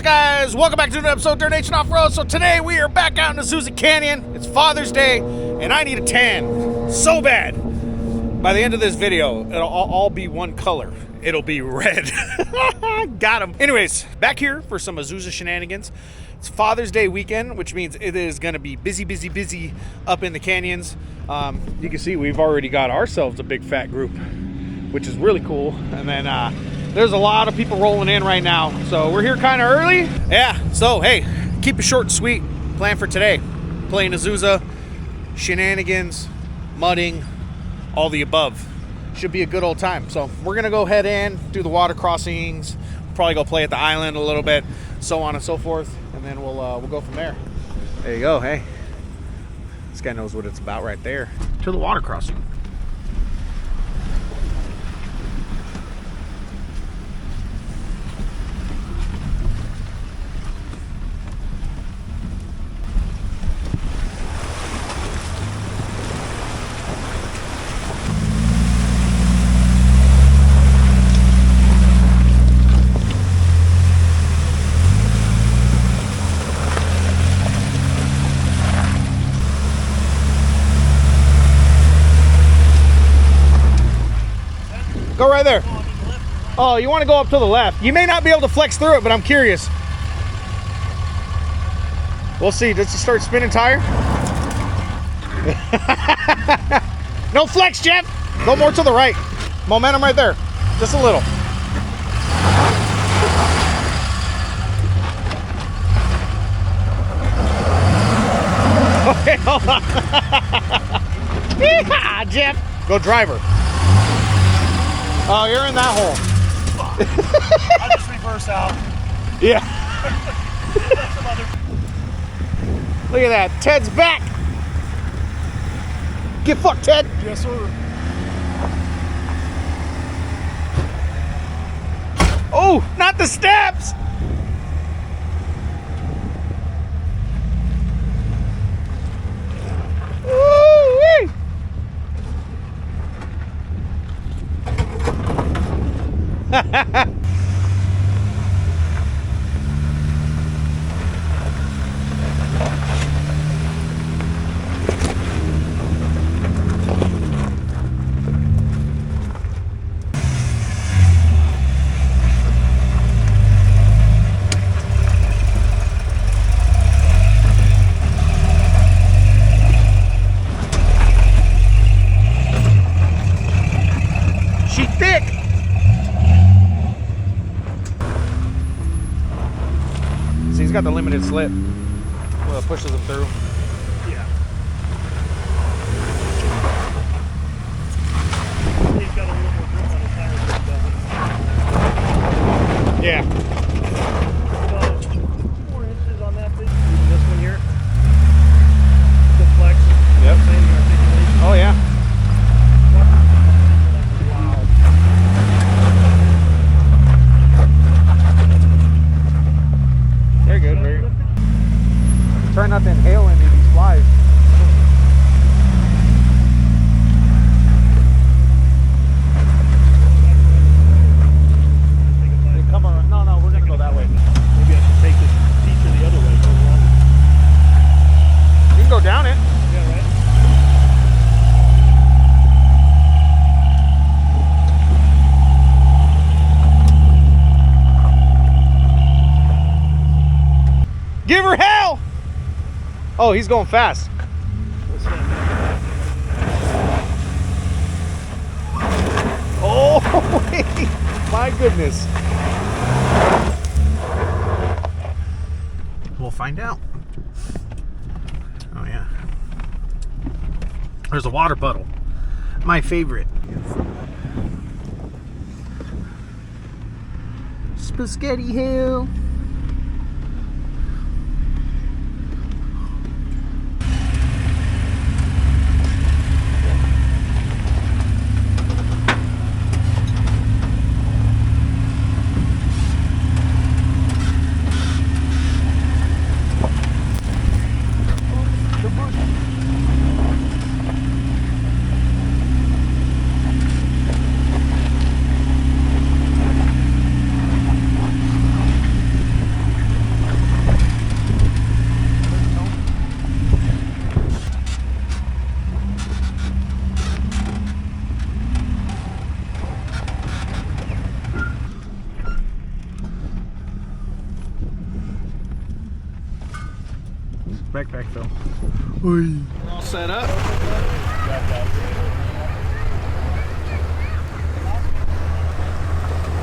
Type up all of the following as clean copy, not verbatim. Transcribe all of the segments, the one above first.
guys? Welcome back to another episode of Dirtnation Offroad. So today we are back out in Azusa Canyon. It's Father's Day, and I need a tan so bad. By the end of this video, it'll all be one color. It'll be red. Got him. Anyways, back here for some Azusa shenanigans. It's Father's Day weekend, which means it is going to be busy up in the canyons. You can see we've already got ourselves a big fat group, which is really cool. And then there's a lot of people rolling in right now. So we're here kind of early. Yeah, so hey, keep it short and sweet. Plan for today. Playing Azusa, shenanigans, mudding, all the above. Should be a good old time. So we're gonna go head in, do the water crossings, probably go play at the island a little bit, so on and so forth, and then we'll go from there. There you go. Hey, this guy knows what it's about right there. To the water crossing. Go right there. Oh, you want to go up to the left. You may not be able to flex through it, but I'm curious. We'll see. Does it start spinning tire? No flex, Jeff. Go more to the right. Momentum right there. Just a little. Okay, hold on. Yeehaw, Jeff. Go driver. Oh, you're in that hole. I'll just reverse out. Yeah. Look at that. Ted's back. Get fucked, Ted. Yes, sir. Oh, not the steps. Woo-wee. She thick. See, he's got the limited slip. Well, it pushes him through. Yeah. He's got a little more grip on his tires than he does. Yeah. About 4 inches on that thing. This one here. The flex. Yep. Same articulation. Oh, yeah. Wow. Very good. Try not to inhale any of these flies. They come around. No, we're gonna go that way. Maybe I should take this feature the other way. Go wrong. You can go down it. Yeah, right? Give her hell! Oh, he's going fast. Oh, my goodness. We'll find out. Oh, yeah. There's a water puddle. My favorite. Spaghetti Hill. backpack fell. We're all set up.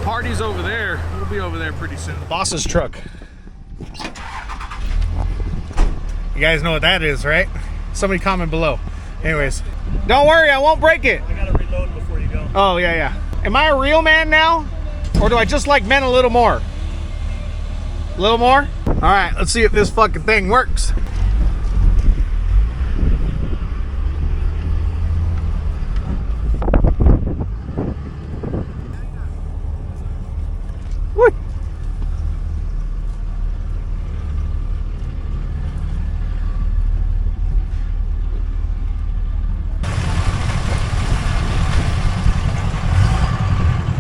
Party's over there. We'll be over there pretty soon. Boss's truck. You guys know what that is, right? Somebody comment below. Anyways, don't worry, I won't break it. I gotta reload before you go. Oh, yeah, yeah. Am I a real man now? Or do I just like men a little more? A little more? All right, let's see if this fucking thing works. Woo.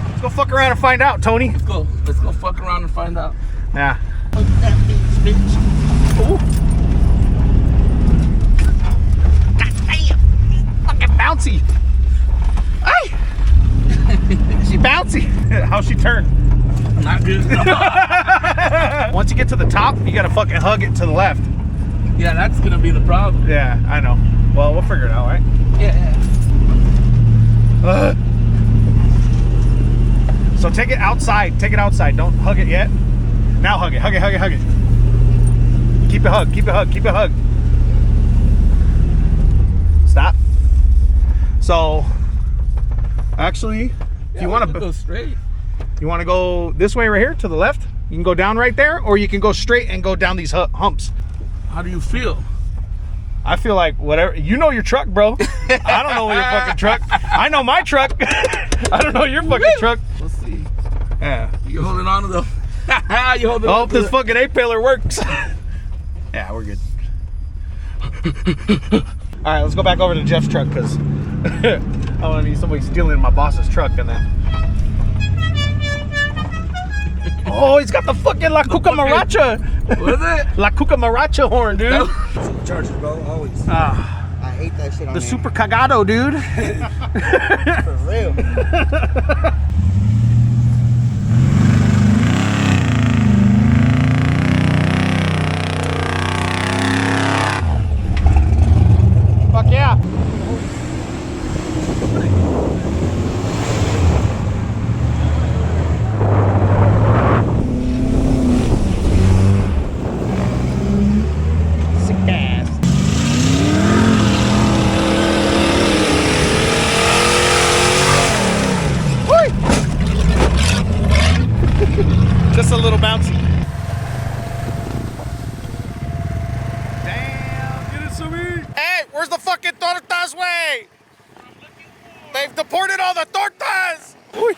Let's go fuck around and find out, Tony. Let's go. Let's go fuck around and find out. Yeah. Look at that bitch. Ooh. God damn. Fucking bouncy. Hey. She bouncy. How's she turn? Not good. Once you get to the top, you gotta fucking hug it to the left. Yeah, that's gonna be the problem. Yeah, I know. Well, we'll figure it out, right? Yeah. So take it outside. Take it outside. Don't hug it yet. Now hug it. Hug it. Hug it. Hug it. Keep it hug. Keep it hug. Keep it hug. Stop. So, actually, if you want to go straight. you want to go this way right here to the left, you can go down right there, or you can go straight and go down these humps. How do you feel? I feel like whatever. You know your truck, bro. I don't know your fucking truck. I know my truck. I don't know your fucking truck. Let's see. Yeah. You holding on to the. You holding I on hope to this the- fucking A-pillar works. Yeah, we're good. All right, let's go back over to Jeff's truck because I want to need somebody stealing my boss's truck and then. Oh, he's got the fucking La Cucamaracha. What is it? La Cucamaracha horn, dude. Superchargers, bro, always. Ah, I hate that shit on the there. super cagado, dude. For real. Fuck yeah. Sick ass. Woo! Just a little bouncy. Damn, get it to me. Hey, where's the fucking tortas way? They've deported all the tortas. Uy.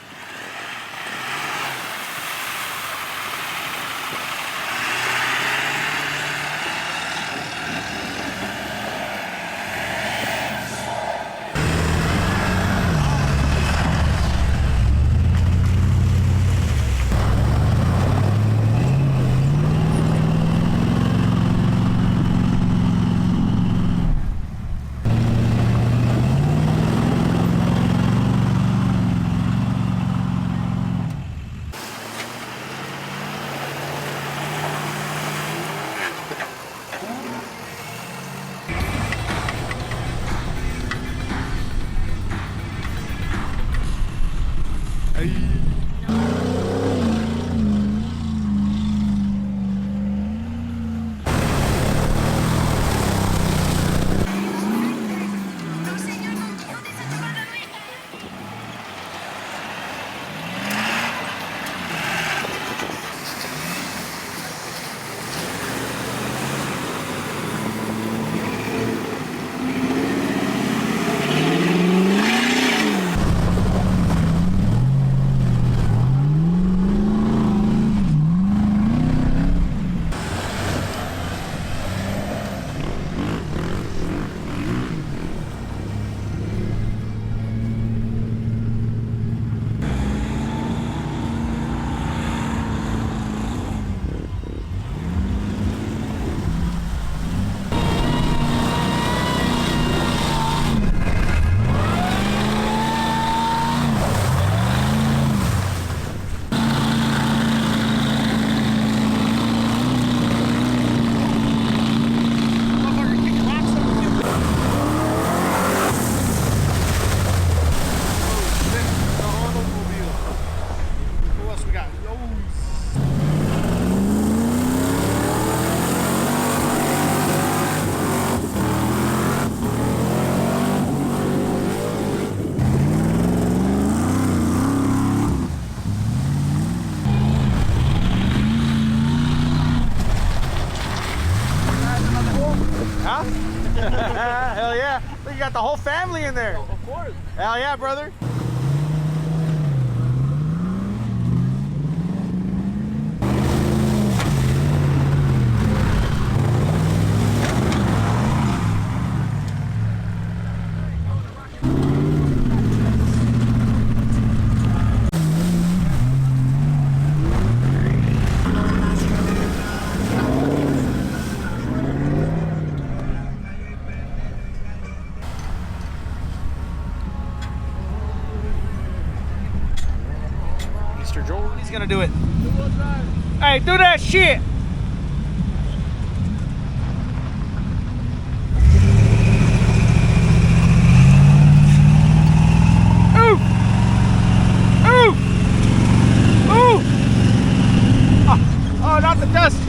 Huh? Hell yeah. Look, you got the whole family in there. Of course. Hell yeah, brother. He's gonna do it. Hey, do that shit. Ooh. Ooh. Ooh. Oh, not the dust.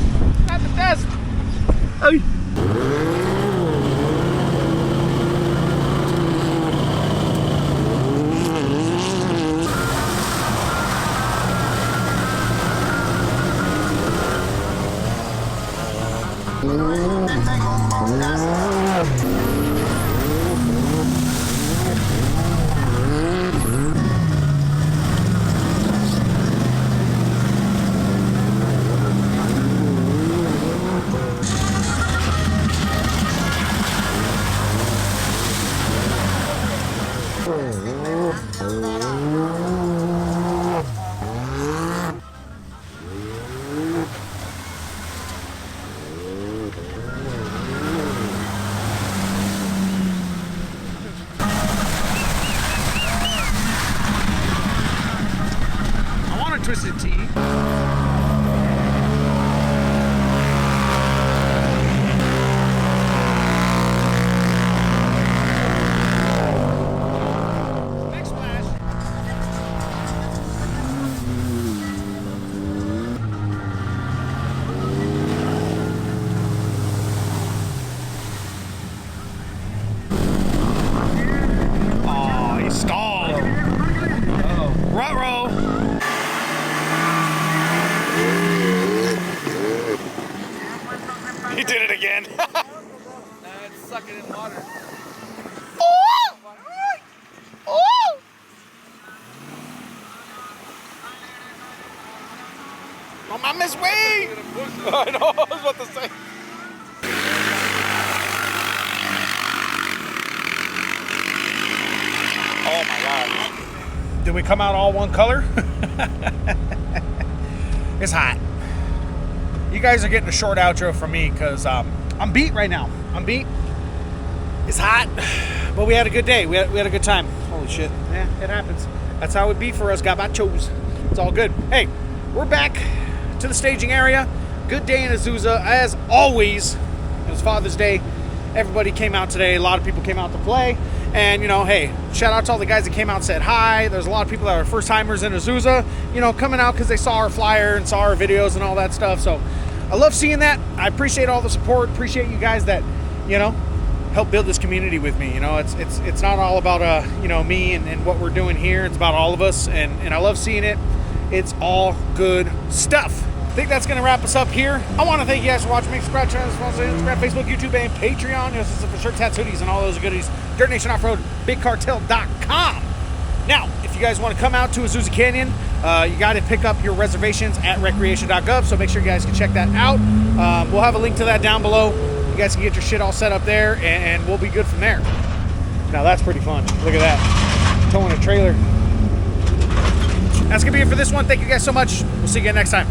Not the dust. Oh. Twisted tea. Next flash. Oh, he stalled. Uh-oh. Ruh-roh. He did it again. It's sucking in water. Oh! Oh! Oh, my Miss Wade! I know, I was about to say. Oh my God. Did we come out all one color? It's hot. You guys are getting a short outro from me because I'm beat right now. I'm beat. It's hot, but we had a good day. We had a good time. Holy shit. Yeah, it happens. That's how it be for us gabachos. It's all good. Hey, we're back to the staging area. Good day in Azusa. As always, it was Father's Day. Everybody came out today. A lot of people came out to play. And, you know, hey, shout out to all the guys that came out and said hi. There's a lot of people that are first timers in Azusa, you know, coming out because they saw our flyer and saw our videos and all that stuff. So I love seeing that. I appreciate all the support. Appreciate you guys that, you know, help build this community with me. You know, it's not all about, you know, me and what we're doing here. It's about all of us. And I love seeing it. It's all good stuff. I think that's going to wrap us up here. I want to thank you guys for watching. Make subscribe, channel, Instagram, Facebook, YouTube, and Patreon. You know, for shirts, hats, hoodies, and all those goodies. Dirtnationoffroad, BigCartel.com. Now, if you guys want to come out to Azusa Canyon, you got to pick up your reservations at recreation.gov, so make sure you guys can check that out. We'll have a link to that down below. You guys can get your shit all set up there, and we'll be good from there. Now, that's pretty fun. Look at that. Towing a trailer. That's going to be it for this one. Thank you guys so much. We'll see you again next time.